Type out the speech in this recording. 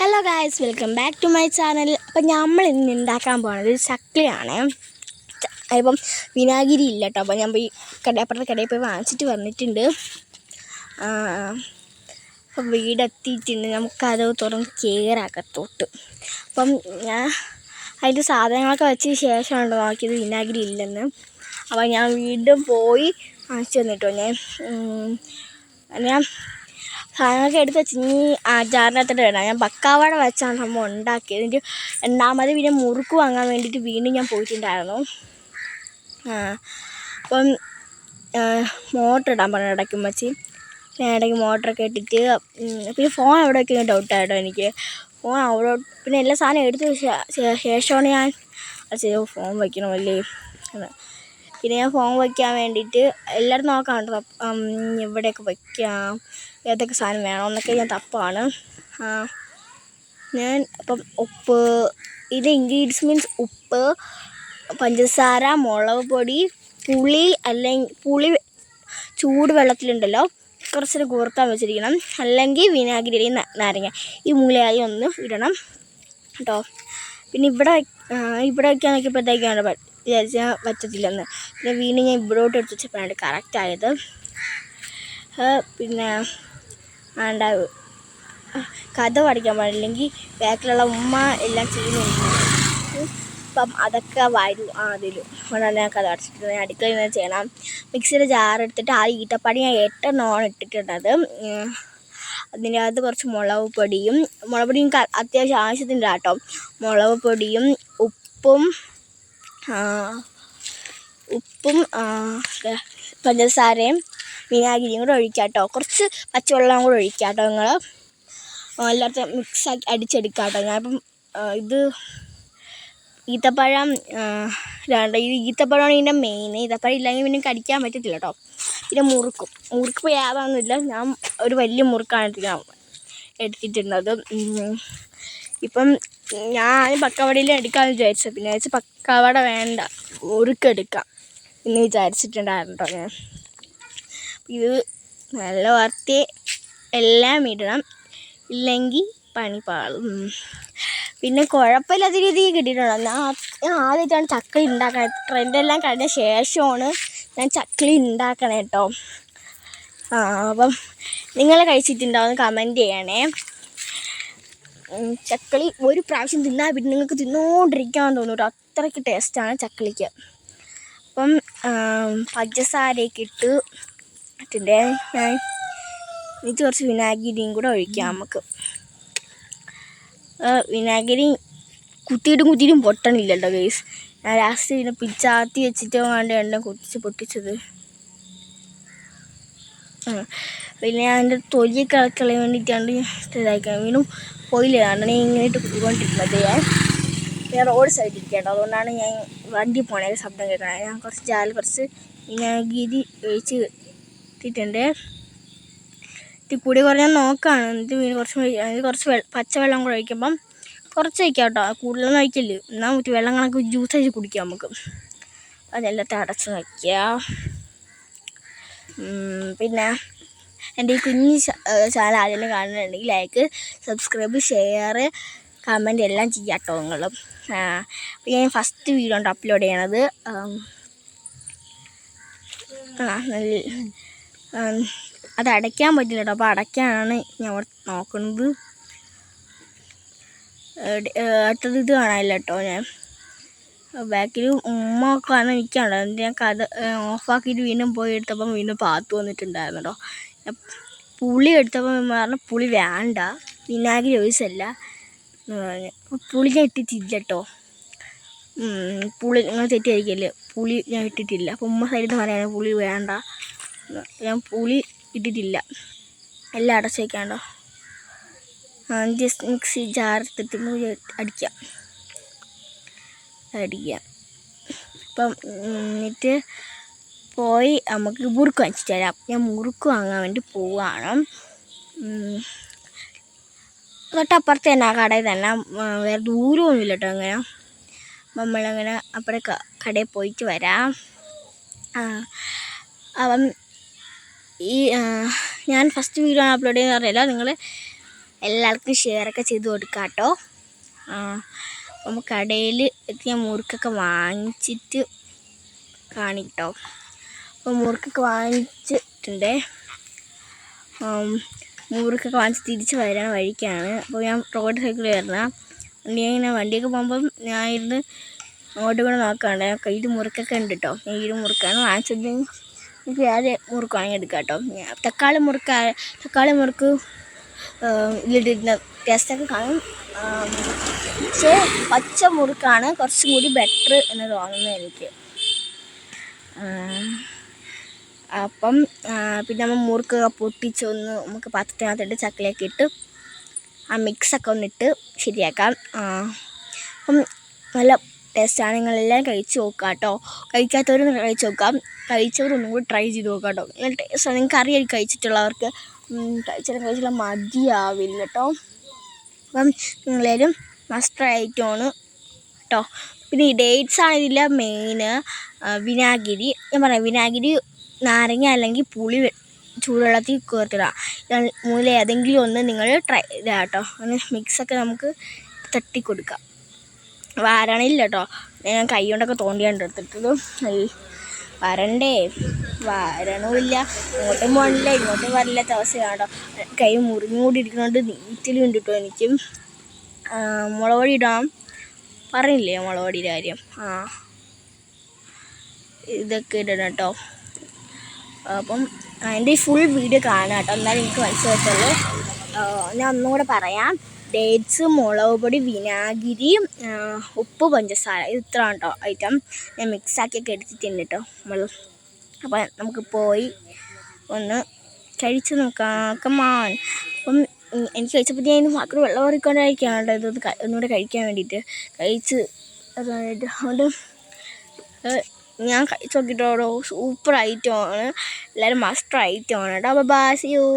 Hello guys, welcome back to my channel. അപ്പം നമ്മൾ ഇന്ന് ഉണ്ടാക്കാൻ പോകുന്നത് ചക്ലിയാണ്. ഇപ്പം വിനാഗിരി ഇല്ല കേട്ടോ. അപ്പോൾ ഞാൻ പോയി അപ്പുറത്തെ കടയിൽ പോയി വാങ്ങിച്ചിട്ട് വന്നിട്ടുണ്ട്. അപ്പം വീടെത്തിയിട്ടുണ്ട്. നമുക്കത് തുറന്ന് കയറാക്കത്തോട്ട്. അപ്പം ഞാൻ അതിൻ്റെ സാധനങ്ങളൊക്കെ വെച്ചതിന് ശേഷമാണ് നോക്കിയത് വിനാഗിരി ഇല്ലെന്ന്. അപ്പം ഞാൻ വീണ്ടും പോയി വാങ്ങിച്ചു വന്നിട്ടോ. ഞാൻ സാധനങ്ങളൊക്കെ എടുത്ത് വെച്ച് ഇനി ജാറിനകത്തോട്ട് ഇടാം. ഞാൻ പക്കാവട വെച്ചാണ് സംഭവം ഉണ്ടാക്കിയത്. എനിക്ക് രണ്ടാമത് പിന്നെ മുറുക്ക് വാങ്ങാൻ വേണ്ടിയിട്ട് വീണ്ടും ഞാൻ പോയിട്ടുണ്ടായിരുന്നു. അപ്പം മോട്ടർ ഇടാൻ പറഞ്ഞു ഇടയ്ക്കും വെച്ച്. ഞാൻ ഇടയ്ക്ക് മോട്ടറൊക്കെ ഇട്ടിട്ട് പിന്നെ ഫോൺ എവിടെ വയ്ക്കുന്ന ഡൗട്ടായിട്ടോ എനിക്ക്. ഫോൺ അവിടെ പിന്നെ എല്ലാ സാധനവും എടുത്ത ശേഷമാണ് ഞാൻ ചെയ്തു ഫോൺ വയ്ക്കണമല്ലേ എന്ന്. പിന്നെ ഞാൻ ഫോൺ വയ്ക്കാൻ വേണ്ടിയിട്ട് എല്ലാവരും നോക്കാറുണ്ട് എവിടെയൊക്കെ വയ്ക്കാം, ഏതൊക്കെ സാധനം വേണമെന്നൊക്കെ ഞാൻ തപ്പാണ്. ഞാൻ അപ്പം ഉപ്പ്, ഇത് ഇൻഗ്രീഡിയൻസ് മീൻസ് ഉപ്പ്, പഞ്ചസാര, മുളക് പൊടി, പുളി അല്ലെങ്കിൽ പുളി ചൂട് വെള്ളത്തിലുണ്ടല്ലോ കുറച്ചൊരു കൂർത്താൻ വെച്ചിരിക്കണം, അല്ലെങ്കിൽ വിനാഗിരി അല്ലെങ്കിൽ നാരങ്ങ, ഈ മൂലയായി ഒന്ന് ഇടണം കേട്ടോ. പിന്നെ ഇവിടെ വയ്ക്കാൻ നോക്കിയപ്പോഴത്തേക്കാണ് വിചാരിച്ചാൽ പറ്റത്തില്ലെന്ന്. പിന്നെ വീണ്ടും ഞാൻ ഇവിടോട്ട് എടുത്ത് വെച്ചപ്പോഴാണ് കറക്റ്റായത്. പിന്നെ വേണ്ട കഥ പഠിക്കാൻ പാടില്ലെങ്കിൽ ബാക്കിലുള്ള ഉമ്മ എല്ലാം ചെയ്യുന്നുണ്ട്. അപ്പം അതൊക്കെ വരും അതിലും അതുകൊണ്ടാണ് ഞാൻ കഥ പഠിച്ചിട്ട് ഞാൻ അടുക്കളയിൽ നിന്ന് ചെയ്യണം. മിക്സിയുടെ ജാറെടുത്തിട്ട് ആ ഈത്തപ്പഴം ഞാൻ 8 ഇട്ടിട്ടുണ്ടത്. അതിൻ്റെ അകത്ത് കുറച്ച് മുളക് പൊടിയും അത്യാവശ്യം ആവശ്യത്തിൻ്റെ കേട്ടോ. മുളക് പൊടിയും ഉപ്പും പഞ്ചസാരയും വിനാഗിരിയും കൂടെ ഒഴിക്കാം കേട്ടോ. കുറച്ച് പച്ചവെള്ളം കൂടെ ഒഴിക്കാം കേട്ടോ. നിങ്ങൾ എല്ലായിടത്തും മിക്സാക്കി അടിച്ചെടുക്കാം കേട്ടോ. ഞാനിപ്പം ഇത് ഈത്തപ്പഴം ഈത്തപ്പഴമാണ് ഇതിൻ്റെ മെയിൻ. ഈത്തപ്പഴം ഇല്ലെങ്കിൽ പിന്നെ കടിക്കാൻ പറ്റത്തില്ല കേട്ടോ. പിന്നെ മുറുക്ക് യാതൊന്നുമില്ല. ഞാൻ ഒരു വലിയ മുറുക്കാണ് എടുത്തിട്ടുള്ളത്. ഇപ്പം ഞാൻ പക്കവടയിൽ എടുക്കാമെന്ന് വിചാരിച്ചത്. പിന്നെ വെച്ചാൽ പക്കവട വേണ്ട, മുറുക്കെടുക്കാം എന്ന് വിചാരിച്ചിട്ടുണ്ടായിരുന്നു കേട്ടോ. ഞാൻ ഇത് നല്ല വറുത്തി എല്ലാം ഇടണം, ഇല്ലെങ്കിൽ പണി പാളും. പിന്നെ കുഴപ്പമില്ലാത്ത രീതിയിൽ കിട്ടിയിട്ടുണ്ട്. ഞാൻ ആദ്യമായിട്ടാണ് ചക്കളി ഉണ്ടാക്കുന്നത്. ട്രെൻഡെല്ലാം കഴിഞ്ഞ ശേഷമാണ് ഞാൻ ചക്കളി ഉണ്ടാക്കണേ കേട്ടോ. അപ്പം നിങ്ങൾ കഴിച്ചിട്ടുണ്ടാവുമെന്ന് കമൻറ്റ് ചെയ്യണേ. ചക്കളി ഒരു പ്രാവശ്യം തിന്നാൽ പിന്നെ നിങ്ങൾക്ക് തിന്നുകൊണ്ടിരിക്കാൻ തോന്നും കേട്ടോ. അത്രയ്ക്ക് ടേസ്റ്റാണ് ചക്കളിക്ക്. അപ്പം പഞ്ചസാരയൊക്കെ ഇട്ടിട്ടുണ്ട്. ഞാൻ ഇത് കുറച്ച് വിനാഗിരിയും കൂടെ ഒഴിക്കാം നമുക്ക്. വിനാഗിരി കുത്തിയിട്ടും പൊട്ടണില്ലല്ലോ ഗൈസ്. ഞാൻ ലാസ്റ്റ് പിന്നെ പിച്ചാത്തി വെച്ചിട്ട് വേണ്ട എണ്ണ പൊട്ടിച്ചത്. പിന്നെ ഞാൻ അതിൻ്റെ തൊലി കളയാൻ വേണ്ടിയിട്ടാണ് ഇതാക്കാൻ വീണ്ടും പോയില്ലാണ് ഇങ്ങനെ ഇട്ട് കുത്തിക്കൊണ്ടിരുന്നത്. ഞാൻ റോഡ് സൈഡിലിരിക്കട്ടോ, അതുകൊണ്ടാണ് ഞാൻ വണ്ടി പോണേ ശബ്ദം കേൾക്കണേ. ഞാൻ കുറച്ച് വിനാഗിരി ഒഴിച്ച് ഇട്ടിട്ടുണ്ട്. ഇത് കൂടി കുറഞ്ഞാൽ നോക്കുകയാണ്. എന്നിട്ട് കുറച്ച് പച്ചവെള്ളം കൂടെ ഒഴിക്കുമ്പം കുറച്ച് ഒഴിക്കാം കേട്ടോ. കൂടുതലൊന്നും ഒഴിക്കല്, എന്നാൽ വെള്ളം കണക്ക് ജ്യൂസ് അടിച്ച് കുടിക്കാം നമുക്ക്. അതെല്ലാം അടച്ച് വയ്ക്കുക. പിന്നെ എൻ്റെ ഈ കുഞ്ഞ് ചാനൽ ആദ്യം കാണുന്നുണ്ടെങ്കിൽ ലൈക്ക്, സബ്സ്ക്രൈബ്, ഷെയർ, കമൻറ്റ് എല്ലാം ചെയ്യാം കേട്ടോ നിങ്ങൾ. ഞാൻ ഫസ്റ്റ് വീഡിയോ ഉണ്ട് അപ്ലോഡ് ചെയ്യണത്. അത് അടയ്ക്കാൻ പറ്റില്ല കേട്ടോ. അപ്പോൾ അടയ്ക്കാനാണ് ഞാൻ നോക്കുന്നത്. അടുത്തത് ഇത് കാണാനില്ല കേട്ടോ. ഞാൻ ബാക്കിൽ ഉമ്മ കാണാൻ നിൽക്കാനുണ്ട്. എന്നിട്ട് ഞാൻ കഥ ഓഫാക്കിയിട്ട് വീണ്ടും പോയി എടുത്തപ്പം വീണ്ടും പാത്ത് വന്നിട്ടുണ്ടായിരുന്നു കേട്ടോ. പുളി എടുത്തപ്പോൾ പറഞ്ഞാൽ പുളി വേണ്ട, വിനാഗിരി ഒഴിച്ചല്ല എന്ന് പറഞ്ഞു. പുളി ഞാൻ ഇട്ടിട്ടില്ല കേട്ടോ. പുളി നിങ്ങൾ തെറ്റിയായിരിക്കല്ലേ, പുളി ഞാൻ ഇട്ടിട്ടില്ല. അപ്പം ഉമ്മ സൈഡിൽ നിന്ന് പറയാൻ പുളി വേണ്ട, ഞാൻ പുളി ഇട്ടിട്ടില്ല. എല്ലാം അടച്ച് വയ്ക്കാണ്ടോ. ജസ്റ്റ് മിക്സി ജാറെടുത്തിട്ട് അടിക്കാം. അപ്പം എന്നിട്ട് പോയി നമുക്ക് മുറുക്ക് വാങ്ങിച്ചിട്ട് തരാം. ഞാൻ മുറുക്ക് വാങ്ങാൻ വേണ്ടി പോവുകയാണ്. തൊട്ടപ്പുറത്ത് തന്നെ ആ കടയിൽ തന്നെ, വേറെ ദൂരമൊന്നുമില്ല കേട്ടോ. അങ്ങനെ നമ്മളങ്ങനെ അപ്പുറത്തെ കടയിൽ പോയിട്ട് വരാം. അപ്പം ഞാൻ ഫസ്റ്റ് വീഡിയോ അപ്ലോഡ് ചെയ്യുന്ന അറിയില്ല. നിങ്ങൾ എല്ലാവർക്കും ഷെയറൊക്കെ ചെയ്ത് കൊടുക്കാം കേട്ടോ. അപ്പം കടയിൽ എത്തിയ മുറുക്കൊക്കെ വാങ്ങിച്ചിട്ട് കാണിട്ടോ. അപ്പോൾ മുറുക്കൊക്കെ വാങ്ങിച്ചിട്ടുണ്ട്. മുറുക്കൊക്കെ വാങ്ങിച്ച് തിരിച്ച് വരാൻ വഴിക്കാണ്. അപ്പോൾ ഞാൻ റോഡ് സൈക്കിൾ കയറണം. ഇങ്ങനെ വണ്ടിയൊക്കെ പോകുമ്പം ഞാൻ ഇരുന്ന് അങ്ങോട്ടും കൂടെ നോക്കാണ്ട് ഇത് മുറുക്കൊക്കെ ഉണ്ട് കേട്ടോ. ഞാൻ ഈ മുറുക്കാണ് വാങ്ങിച്ചത്. എനിക്ക് വേറെ മുറുക്ക് വാങ്ങിയെടുക്കാം കേട്ടോ. തക്കാളി മുറുക്ക് ഇതിലിട്ടിരുന്ന ടേസ്റ്റൊക്കെ കാണും. പക്ഷേ പച്ച മുറുക്കാണ് കുറച്ചും കൂടി ബെറ്റർ എന്ന് തോന്നുന്നത് എനിക്ക്. അപ്പം പിന്നെ നമ്മൾ മുറുക്കൊക്കെ പൊട്ടിച്ചൊന്ന് നമുക്ക് പാത്രത്തിനകത്തിട്ട് ചക്കലയൊക്കെ ഇട്ട് ആ മിക്സൊക്കെ ഒന്നിട്ട് ശരിയാക്കാം. അപ്പം നല്ല ടേസ്റ്റാണ്. നിങ്ങളെല്ലാം കഴിച്ച് നോക്കാം കേട്ടോ. കഴിക്കാത്തവരൊന്നും കഴിച്ച് നോക്കാം. കഴിച്ചവരൊന്നും കൂടി ട്രൈ ചെയ്ത് നോക്കാം കേട്ടോ. നല്ല ടേസ്റ്റാണ്. നിങ്ങൾക്ക് അറിയാം കഴിച്ചിട്ടുള്ളവർക്ക്. കഴിച്ചില്ല മതിയാവില്ല കേട്ടോ. അപ്പം നിങ്ങളേലും മസ്റ്റ് ഐറ്റമാണ് കേട്ടോ. പിന്നെ ഈ ഡേറ്റ്സാണ് ഇതിലെ മെയിൻ. വിനാഗിരി ഞാൻ പറയാം, വിനാഗിരി നാരങ്ങ അല്ലെങ്കിൽ പുളി ചൂടുവെള്ളത്തിൽ കോർത്തിടാം. മൂല ഏതെങ്കിലും ഒന്ന് നിങ്ങൾ ട്രൈ ചെയ്താൽ കേട്ടോ. അങ്ങനെ മിക്സൊക്കെ നമുക്ക് തട്ടിക്കൊടുക്കാം. വരണില്ല കേട്ടോ. ഞാൻ കൈ കൊണ്ടൊക്കെ തോണ്ടിയാണ് എടുത്തിട്ടത്. വരണമില്ല. ഇങ്ങോട്ടും പോകണില്ല ഇങ്ങോട്ടും വരില്ലാത്ത അവസ്ഥയാണ് കേട്ടോ. കൈ മുറിഞ്ഞുകൂടി ഇരിക്കുന്നതുകൊണ്ട് നീറ്റിലും ഉണ്ട് കേട്ടോ. എനിക്കും മുളക് പൊടി ഇടാം പറഞ്ഞില്ലേ, മുളക് പൊടിയുടെ കാര്യം. ഇതൊക്കെ ഇടണം കേട്ടോ. അപ്പം എൻ്റെ ഈ ഫുൾ വീഡിയോ കാണാം കേട്ടോ. എന്നാലും എനിക്ക് മനസ്സിലായിട്ടുള്ളൂ. ഞാൻ ഒന്നും കൂടെ പറയാം. ഡേറ്റ്സ്, മുളക് പൊടി, വിനാഗിരി, ഉപ്പ്, പഞ്ചസാര, ഇത് ഇത്ര കേട്ടോ ഐറ്റം. ഞാൻ മിക്സാക്കിയൊക്കെ എടുത്തിട്ടുണ്ട് കേട്ടോ നമ്മൾ. അപ്പം നമുക്ക് പോയി ഒന്ന് കഴിച്ച് നോക്കാം. കമാൻ. അപ്പം എനിക്ക് കഴിച്ചപ്പോൾ ഞാൻ മാത്രം വെള്ളം ഓറിക്കൊണ്ടായിരിക്കുകയാണ് കേട്ടോ. ഇതൊന്ന് ഒന്നുകൂടെ കഴിക്കാൻ വേണ്ടിയിട്ട് അതുകൊണ്ട് ഞാൻ കഴിച്ച് നോക്കിയിട്ടോ. സൂപ്പർ ഐറ്റമാണ്. എല്ലാവരും മസ്റ്റ് ഐറ്റമാണ് കേട്ടോ. Bye, see U.